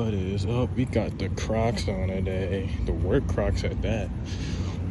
What is up? We got the Crocs on today, the work Crocs at that.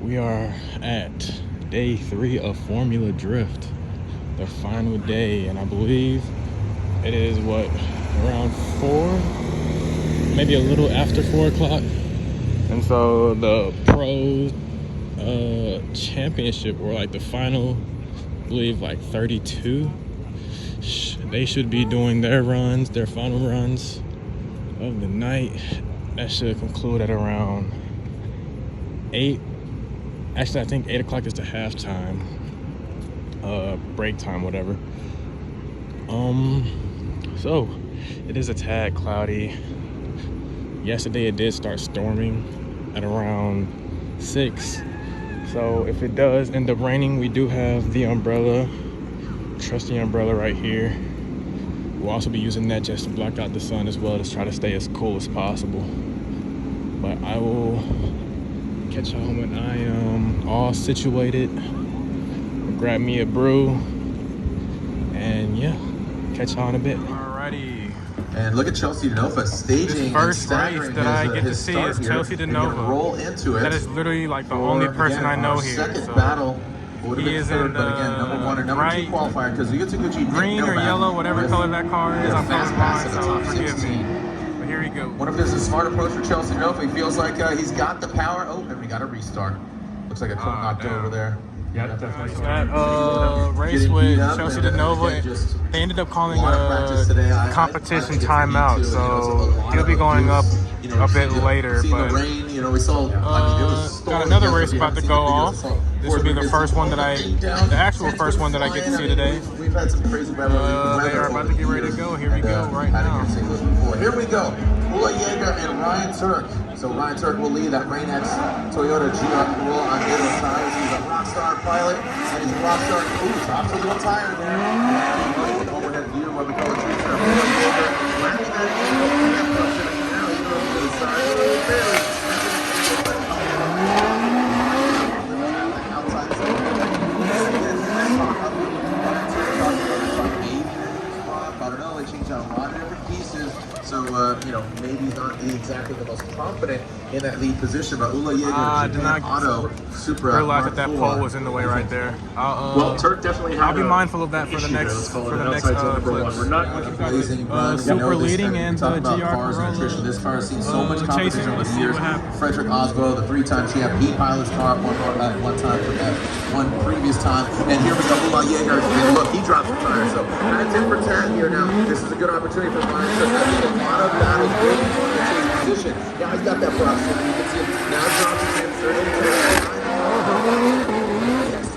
We are at day 3 of Formula Drift, the final day, and I believe it is what, around 4, maybe a little after 4 o'clock. And so the pro championship, or like the final, I believe like 32, they should be doing their runs, their final runs of the night. That should conclude at around 8. Actually, I think 8 o'clock is the halftime, break time, whatever. So it is a tad cloudy. Yesterday it did start storming at around 6. So if it does end up raining, we do have the umbrella, trusty umbrella right here. We'll also be using that just to block out the sun as well, to try to stay as cool as possible. But I will catch y'all when I am all situated. Grab me a brew, and yeah, catch y'all in a bit. Alrighty. And look at Chelsea DeNova staging. This first race that I get to see is Chelsea DeNova. Roll into it. That is literally like the only person I know here. Second so. battle. He is in but again, number 1 or number 2 qualifier, because Uyutsuguchi green or yellow, whatever color that car is. I'm fast pass at the top forgive 16. me. But here we go. What if this is a smart approach for Chelsea DeNova? He feels like he's got the power. Oh, and we got a restart. Looks like a coat knocked over there. Yeah, definitely. That race with Chelsea DeNova, they ended up calling a competition timeout, so he'll be going up a bit later. But got another race about to go off. This will be the first one that the actual first one that I get to see today. We've had some crazy weather. They are about to get ready to go. Here we go right now. Here we go. Ula Yeager and Ryan Turk. So Ryan Turk will lead that Rain-X Toyota GR Corolla on Yellow tires. He's a rock star pilot, and he's a rock star. Ooh, top of the tire there. An overhead view of what we call a tree turn. Ula Yeager landing that angle. Now he goes to the side of the barrel. Changed out a lot of different pieces, so maybe he's not exactly the most confident in that lead position. But Ula Yeager, Japan Auto, Supra. Realized that pole was in the way right there. Well, Turk definitely had I'll be mindful of that for the next clips. We're not amazing. Super leading and the GR Corolla. This car has seen so much competition over Let's the see years. what happens. Frederick Oswald, the 3-time champ, he pilots car one time for that one previous time. And here we go, Ula Yeager. And look, he drops the tire. So that's 10 for 10 here now. This is a good opportunity for Ryan to have a lot of battles with the chase position. Now he's got that box, and you can see him now dropping in third and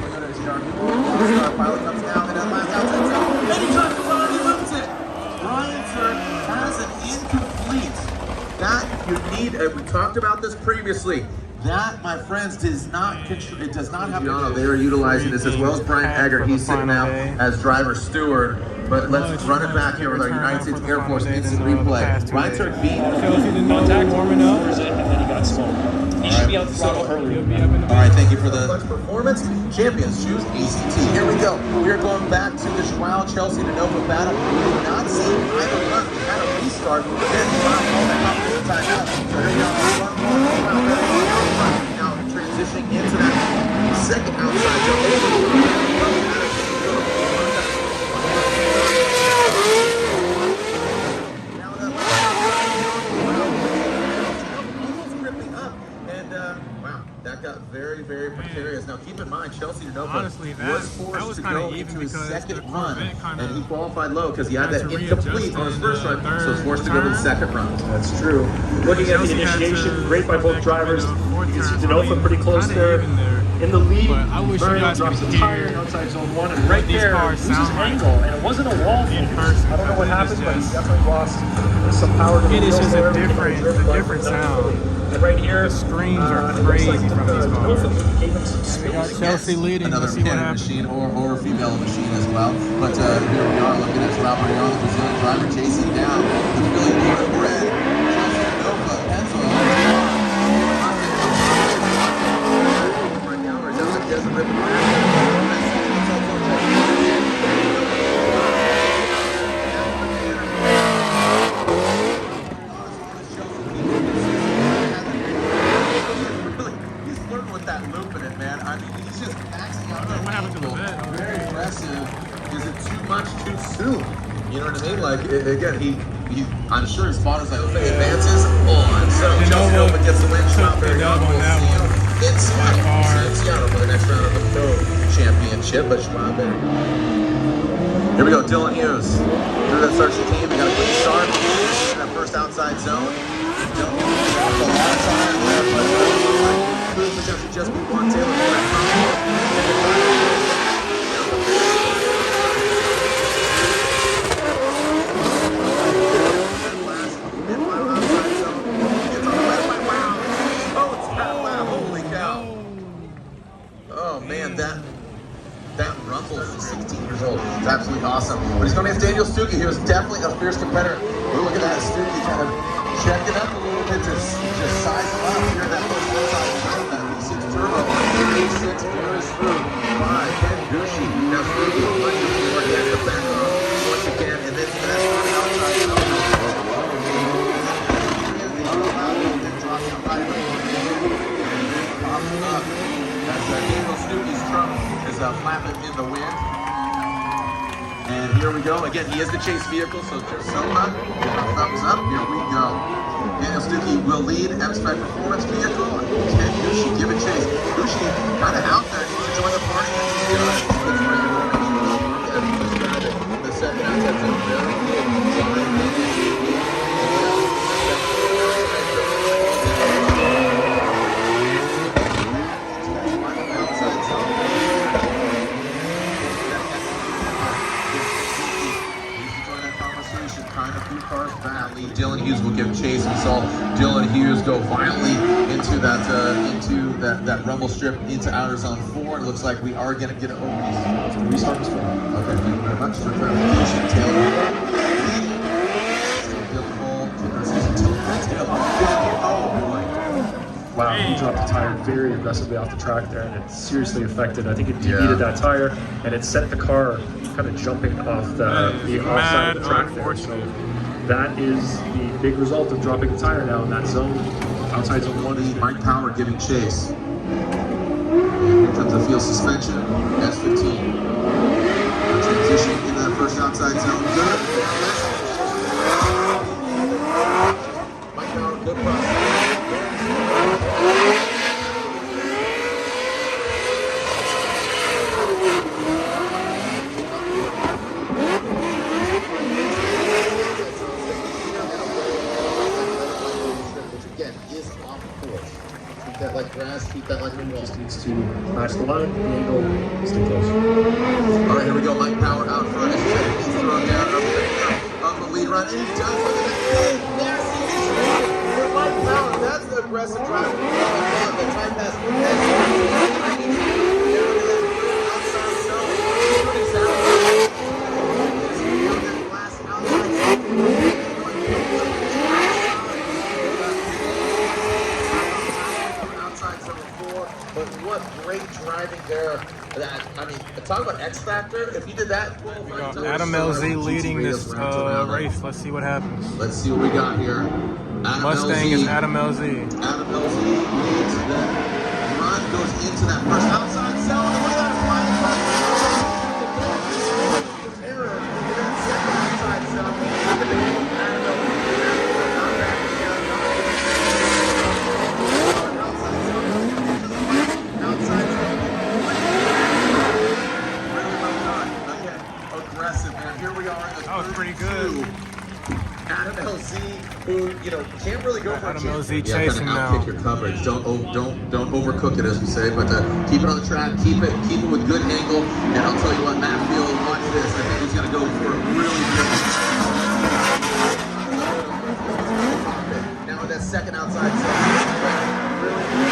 Toyota GR pilot comes down, and that last outside zone. And he drops the tire, he loses it. Ryan Turk has an incomplete. That you need, we talked about this previously. That, my friends, does not have to. They are utilizing this as well as Brian Egger. He's sitting out as driver steward. But let's run it back here with our United States Air Force instant replay. Ryan Turk beat Contact warming up. and then he got smoked. He should be out the throttle earlier. All right, thank you for the performance. Champions choose ACT. Here we go. We are going back to the Schwal Chelsea DeNova battle. We did not see either run. We had a restart. Then all that competition time out. So here we go. Now transitioning into that second outside jump. That got very, very precarious. Now, keep in mind, Chelsea DeNova was forced to go into his second run, and he qualified low because he had that incomplete on his first run, so he was forced to go to the second run. That's true. Looking at the initiation, great by both drivers. You can see DeNova pretty close there. In the lead, Marion drops the tire outside zone 1, and right there, loses angle, and it wasn't a wall finish. I don't know what happened, but he definitely lost some power to the wheels. It is just a different sound. And right here, the screens are crazy from these cars. Chelsea leading. Another pin machine or a female machine as well. But here we are looking at Robert Young, the Brazilian driver, chasing down the Billy Warren red. Chelsea DeNova, Enzo. Right now, or doesn't rip it. what I mean? Like, again, I'm sure his spotter's like, okay, advances on. So, Chelsea Nova gets the win. Strawberry Run will see him in Seattle for the next round of the Pro Championship. But Strawberry. Here we go, Dylan Hughes. Through that starts the team. We got a quick start in that first outside zone. Dylan Hughes dropped a lot of time there, but Cruz just beat one Taylor for that Oh man, that Rumble from 16 years old is absolutely awesome. But he's going against Daniel Stuckey. He was definitely a fierce competitor. But look at that, Stuckey kind of checking up a little bit to just size him up here. That first outside zone, that V6 turbo, 86 carries through by Ken Gushi. Now Stuckey punches forward, he has to back off once again, and then to that first outside zone. As Daniel Stuckey's truck is flapping in the wind. And here we go. Again, he is the chase vehicle, so just thumbs up. Here we go. Daniel Stuckey will lead M-Spec Performance Vehicle. Ken Gushi give it chase. Gushi kind of out there, needs to join the party. The second outside zone, very good. Dylan Hughes will give chase. We saw Dylan Hughes go violently into that rumble strip into outer zone 4. It looks like we are going to get it over. Restart this one. Okay, thank you very much for clarification, Taylor. Wow, he dropped the tire very aggressively off the track there, and it seriously affected. I think it deheated that tire, and it sent the car kind of jumping off the offside of the track there. So that is the big result of dropping the tire now in that zone, outside zone 1. Mike Power giving chase. Here comes the field suspension, S15. Transition in that first outside zone. Good. Mike Power, good process. Like grass, keep that like a wall. Just needs to match the line, the angle, stay close. All right, here we go. Mike Power out front. As he's thrown down up the lead run, and he does look at that nasty for Mike Power. That's the aggressive drive. The time pass. Outside zone. But what great driving there. I mean, talk about X Factor. If he did that 12 times, Adam LZ leading this race. Let's see what happens. Let's see what we got here. Adam Mustang LZ. is Adam LZ. Adam LZ leads that run, goes into that first outside zone. And look at that flying across the error in that second outside zone. Adam LZ. That was pretty good. Adam LZ, who can't really go for Adam a LZ chase. chasing now. Outkick your coverage. Don't overcook it, as we say, but keep it on the track. Keep it with good angle. And I'll tell you what, Matt Field, watch this. I think he's going to go for a really good. Now with that second outside zone. Really good.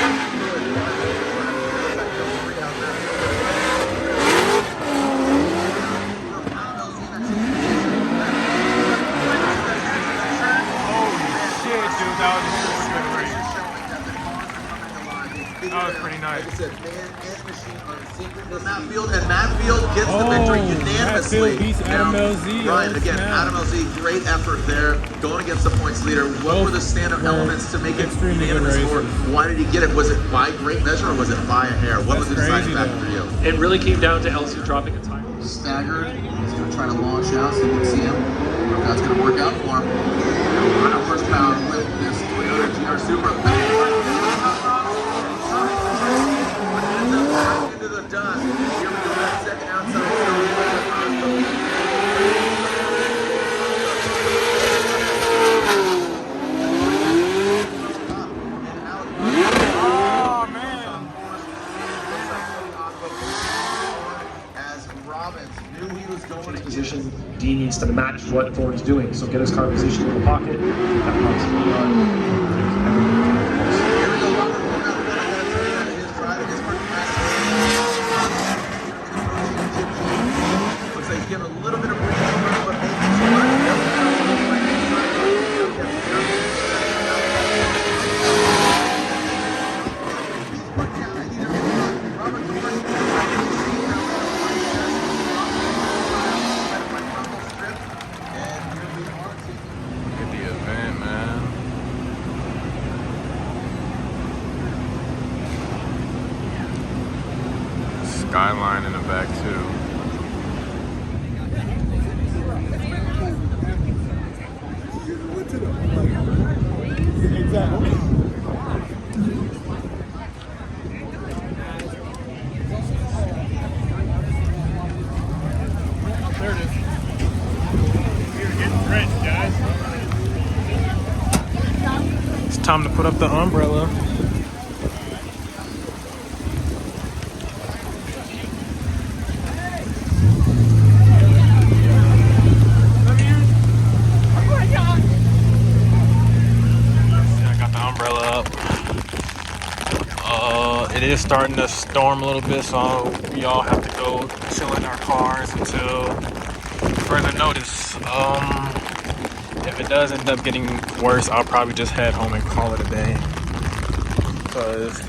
That was pretty nice. Like I said, man and machine on the secret for Matt Field, and Matt Field gets the victory unanimously. Matt Field beats Adam LZ. Right, again, Adam LZ, great effort there, going against the points leader. What were the stand-up elements to make it unanimous? Or why did he get it? Was it by great measure, or was it by a hair? What was the deciding factor for you? It really came down to LZ dropping a tire. Staggered. He's going to try to launch out so you can see him. if that's going to work out for him. 100 horsepower with this Toyota GR Supra. Ends up back into the dust. Here we go, that second outside. Oh, man. As Robbins knew he was going to Position, D needs to match what Ford's doing. So get his car positioned in the pocket. That helps him run. Here we go, Robert. We're not going to tell you his driving is pretty fast. Looks like he's giving a little bit of breathing, but Look at the event, man. Skyline in the back too. There it is. You're getting drenched, guys. It's time to put up the umbrella. I got the umbrella up. It is starting to storm a little bit, so we all have to go chill in our cars until further notice. If it does end up getting worse, I'll probably just head home and call it a day. Cause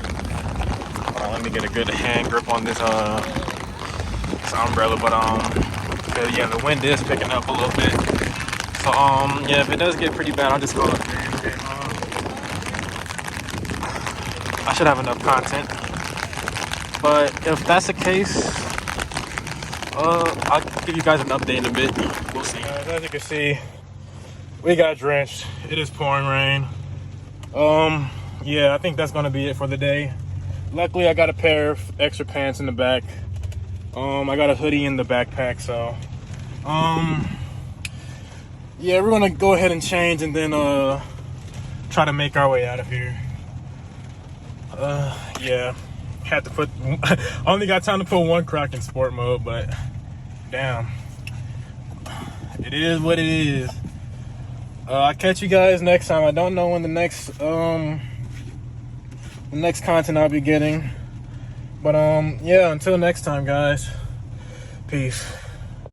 let me get a good hand grip on this this umbrella. But yeah, the wind is picking up a little bit. So yeah, if it does get pretty bad, I'll just call it a day. I should have enough content. But if that's the case, I'll give you guys an update in a bit. We'll see. Guys, as you can see, we got drenched. It is pouring rain. Yeah, I think that's gonna be it for the day. Luckily, I got a pair of extra pants in the back. I got a hoodie in the backpack, so yeah, we're gonna go ahead and change and then try to make our way out of here. Yeah, had to put only got time to put one Croc in sport mode, but damn, it is what it is. I'll catch you guys next time. I don't know when the next content I'll be getting, but yeah, until next time, guys, peace.